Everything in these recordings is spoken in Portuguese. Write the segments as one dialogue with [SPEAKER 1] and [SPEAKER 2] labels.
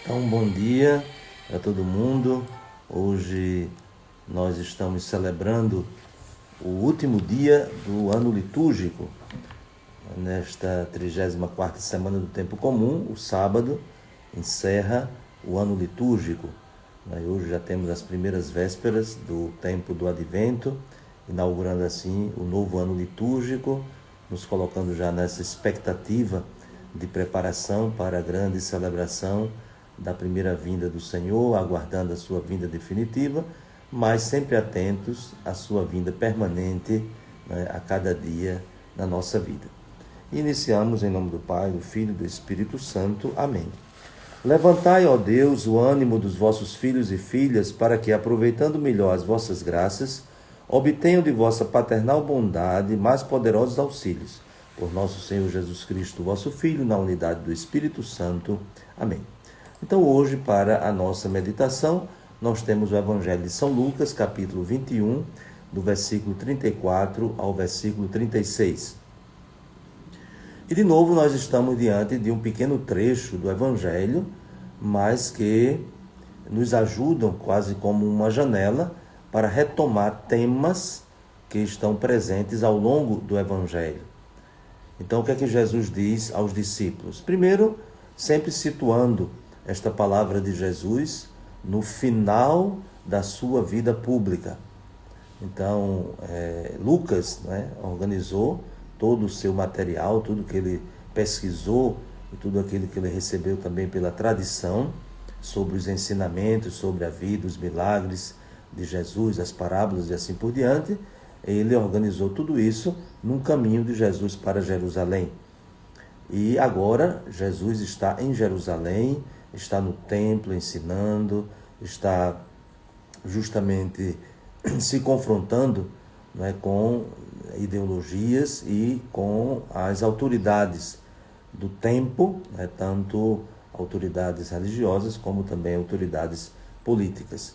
[SPEAKER 1] Então, bom dia a todo mundo. Hoje nós estamos celebrando o último dia do ano litúrgico. Nesta 34ª semana do tempo comum, o sábado encerra o ano litúrgico. Hoje já temos as primeiras vésperas do tempo do Advento, inaugurando assim o novo ano litúrgico, nos colocando já nessa expectativa de preparação para a grande celebração da primeira vinda do Senhor, aguardando a sua vinda definitiva, mas sempre atentos à sua vinda permanente, a cada dia na nossa vida. Iniciamos em nome do Pai, do Filho e do Espírito Santo. Amém. Levantai, ó Deus, o ânimo dos vossos filhos e filhas, para que, aproveitando melhor as vossas graças, obtenham de vossa paternal bondade mais poderosos auxílios. Por nosso Senhor Jesus Cristo, vosso Filho, na unidade do Espírito Santo. Amém. Então, hoje, para a nossa meditação, nós temos o Evangelho de São Lucas, capítulo 21, do versículo 34 ao versículo 36. E, de novo, nós estamos diante de um pequeno trecho do Evangelho, mas que nos ajudam quase como uma janela para retomar temas que estão presentes ao longo do Evangelho. Então, o que é que Jesus diz aos discípulos? Primeiro, sempre situando esta palavra de Jesus no final da sua vida pública. Então, Lucas, organizou todo o seu material, tudo que ele pesquisou e tudo aquilo que ele recebeu também pela tradição sobre os ensinamentos, sobre a vida, os milagres de Jesus, as parábolas e assim por diante. Ele organizou tudo isso num caminho de Jesus para Jerusalém. E agora Jesus está em Jerusalém, está no templo ensinando, está justamente se confrontando, com ideologias e com as autoridades do tempo, tanto autoridades religiosas como também autoridades políticas.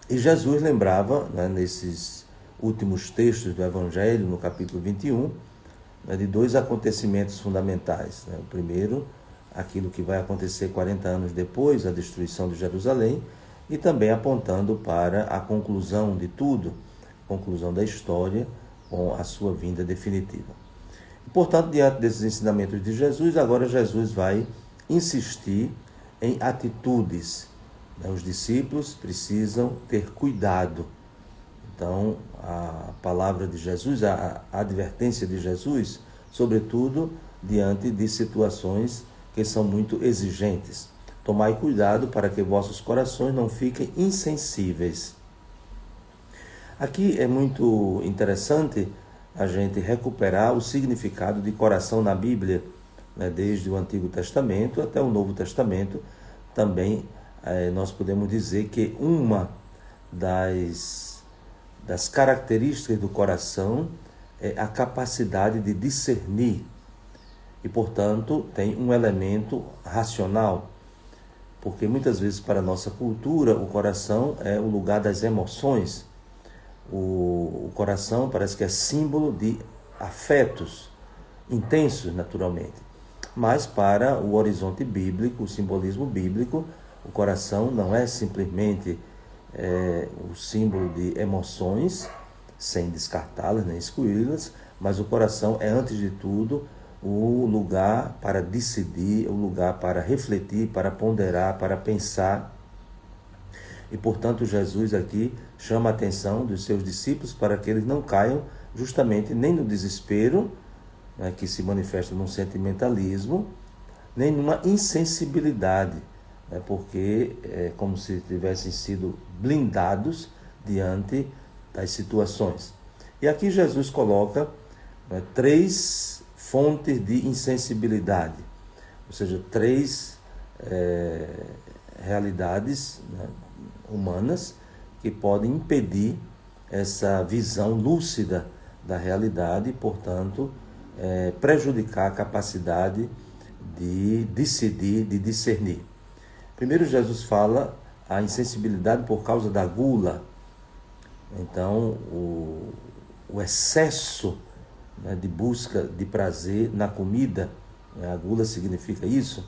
[SPEAKER 1] E Jesus lembrava, nesses últimos textos do Evangelho, no capítulo 21, de dois acontecimentos fundamentais. O primeiro, aquilo que vai acontecer 40 anos depois da destruição de Jerusalém, e também apontando para a conclusão de tudo, a conclusão da história com a sua vinda definitiva. E, portanto, diante desses ensinamentos de Jesus, agora Jesus vai insistir em atitudes. Os discípulos precisam ter cuidado. Então, a palavra de Jesus, a advertência de Jesus, sobretudo diante de situações que são muito exigentes. Tomai cuidado para que vossos corações não fiquem insensíveis. Aqui é muito interessante a gente recuperar o significado de coração na Bíblia, desde o Antigo Testamento até o Novo Testamento. Também nós podemos dizer que uma das características do coração é a capacidade de discernir. E, portanto, tem um elemento racional, porque muitas vezes para a nossa cultura o coração é o lugar das emoções. O coração parece que é símbolo de afetos intensos, naturalmente. Mas para o horizonte bíblico, o simbolismo bíblico, o coração não é simplesmente o símbolo de emoções, sem descartá-las nem excluí-las, mas o coração é, antes de tudo, o lugar para decidir, o lugar para refletir, para ponderar, para pensar. E, portanto, Jesus aqui chama a atenção dos seus discípulos para que eles não caiam justamente nem no desespero, que se manifesta num sentimentalismo, nem numa insensibilidade, porque é como se tivessem sido blindados diante das situações. E aqui Jesus coloca três fontes de insensibilidade, ou seja, três realidades humanas que podem impedir essa visão lúcida da realidade e, portanto, prejudicar a capacidade de decidir, de discernir. Primeiro, Jesus fala a insensibilidade por causa da gula. Então, o excesso de busca de prazer na comida, a gula significa isso,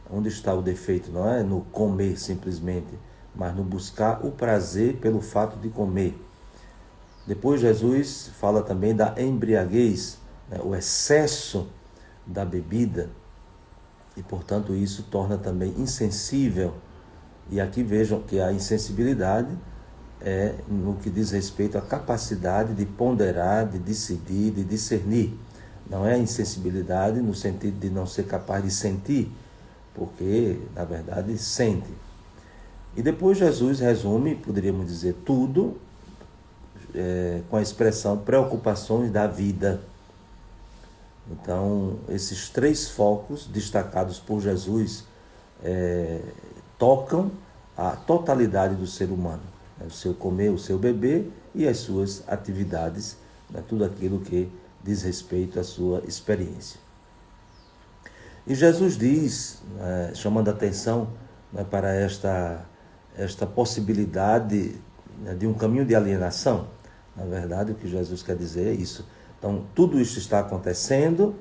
[SPEAKER 1] Onde está o defeito? Não é no comer simplesmente, mas no buscar o prazer pelo fato de comer. Depois Jesus fala também da embriaguez, né? O excesso da bebida, e portanto isso torna também insensível. E aqui vejam que a insensibilidade é no que diz respeito à capacidade de ponderar, de decidir, de discernir. Não é a insensibilidade no sentido de não ser capaz de sentir, porque na verdade sente. E depois Jesus resume, poderíamos dizer, tudo com a expressão preocupações da vida. Então, esses 3 focos destacados por Jesus tocam a totalidade do ser humano, né? O seu comer, o seu beber e as suas atividades, né? Tudo aquilo que diz respeito à sua experiência. E Jesus diz, chamando a atenção, né, para esta possibilidade, né, de um caminho de alienação. Na verdade, o que Jesus quer dizer é isso. Então, tudo isso está acontecendo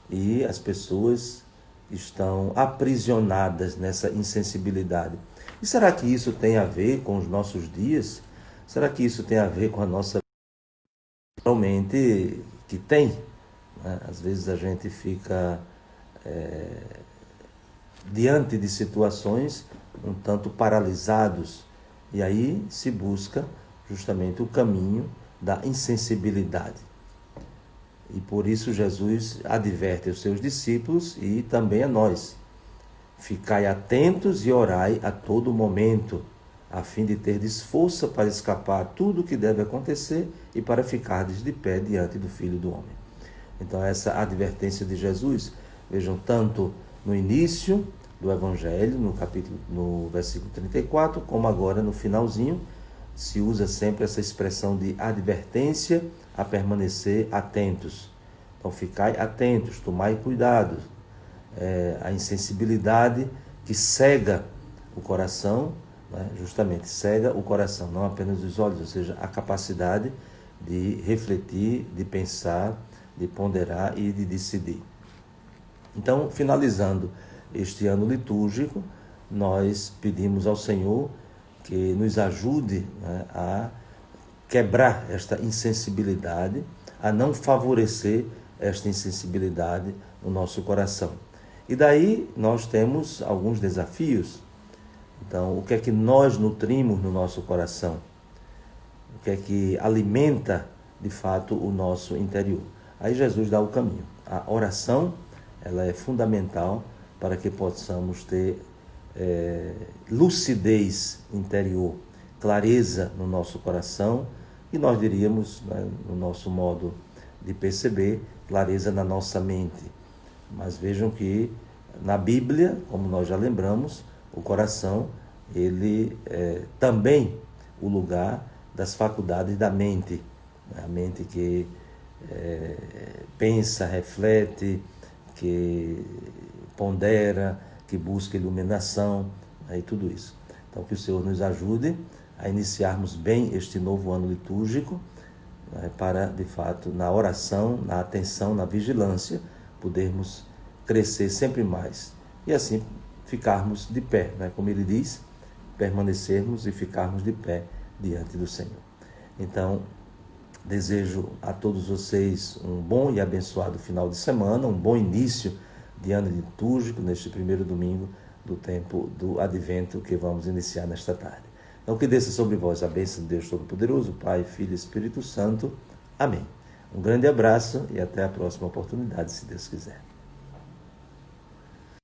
[SPEAKER 1] e as pessoas estão aprisionadas nessa insensibilidade. E será que isso tem a ver com os nossos dias? Será que isso tem a ver com a nossa vida? Realmente que tem, né? Às vezes a gente fica diante de situações um tanto paralisados, e aí se busca justamente o caminho da insensibilidade. E por isso Jesus adverte os seus discípulos e também a nós: ficai atentos e orai a todo momento, a fim de terdes força para escapar tudo o que deve acontecer e para ficardes de pé diante do Filho do Homem. Então essa advertência de Jesus, vejam, tanto no início do Evangelho, no versículo 34, como agora no finalzinho, se usa sempre essa expressão de advertência a permanecer atentos. Então ficai atentos, tomai cuidado. A insensibilidade que cega o coração, né? Justamente cega o coração, não apenas os olhos, ou seja, a capacidade de refletir, de pensar, de ponderar e de decidir. Então, finalizando este ano litúrgico, nós pedimos ao Senhor que nos ajude, né, a quebrar esta insensibilidade, a não favorecer esta insensibilidade no nosso coração. E daí nós temos alguns desafios. Então, o que é que nós nutrimos no nosso coração? O que é que alimenta, de fato, o nosso interior? Aí Jesus dá o caminho. A oração, ela é fundamental para que possamos ter lucidez interior, clareza no nosso coração, e nós diríamos, né, no nosso modo de perceber, clareza na nossa mente. Mas vejam que na Bíblia, como nós já lembramos, o coração, ele é também o lugar das faculdades da mente. A mente que pensa, reflete, que pondera, que busca iluminação, e tudo isso. Então, que o Senhor nos ajude a iniciarmos bem este novo ano litúrgico, né, para, de fato, na oração, na atenção, na vigilância, podermos crescer sempre mais e assim ficarmos de pé, né? Como ele diz, permanecermos e ficarmos de pé diante do Senhor. Então, desejo a todos vocês um bom e abençoado final de semana, um bom início de ano litúrgico, neste primeiro domingo do tempo do Advento que vamos iniciar nesta tarde. Então, que desça sobre vós a bênção de Deus Todo-Poderoso, Pai, Filho e Espírito Santo. Amém. Um grande abraço e até a próxima oportunidade, se Deus quiser.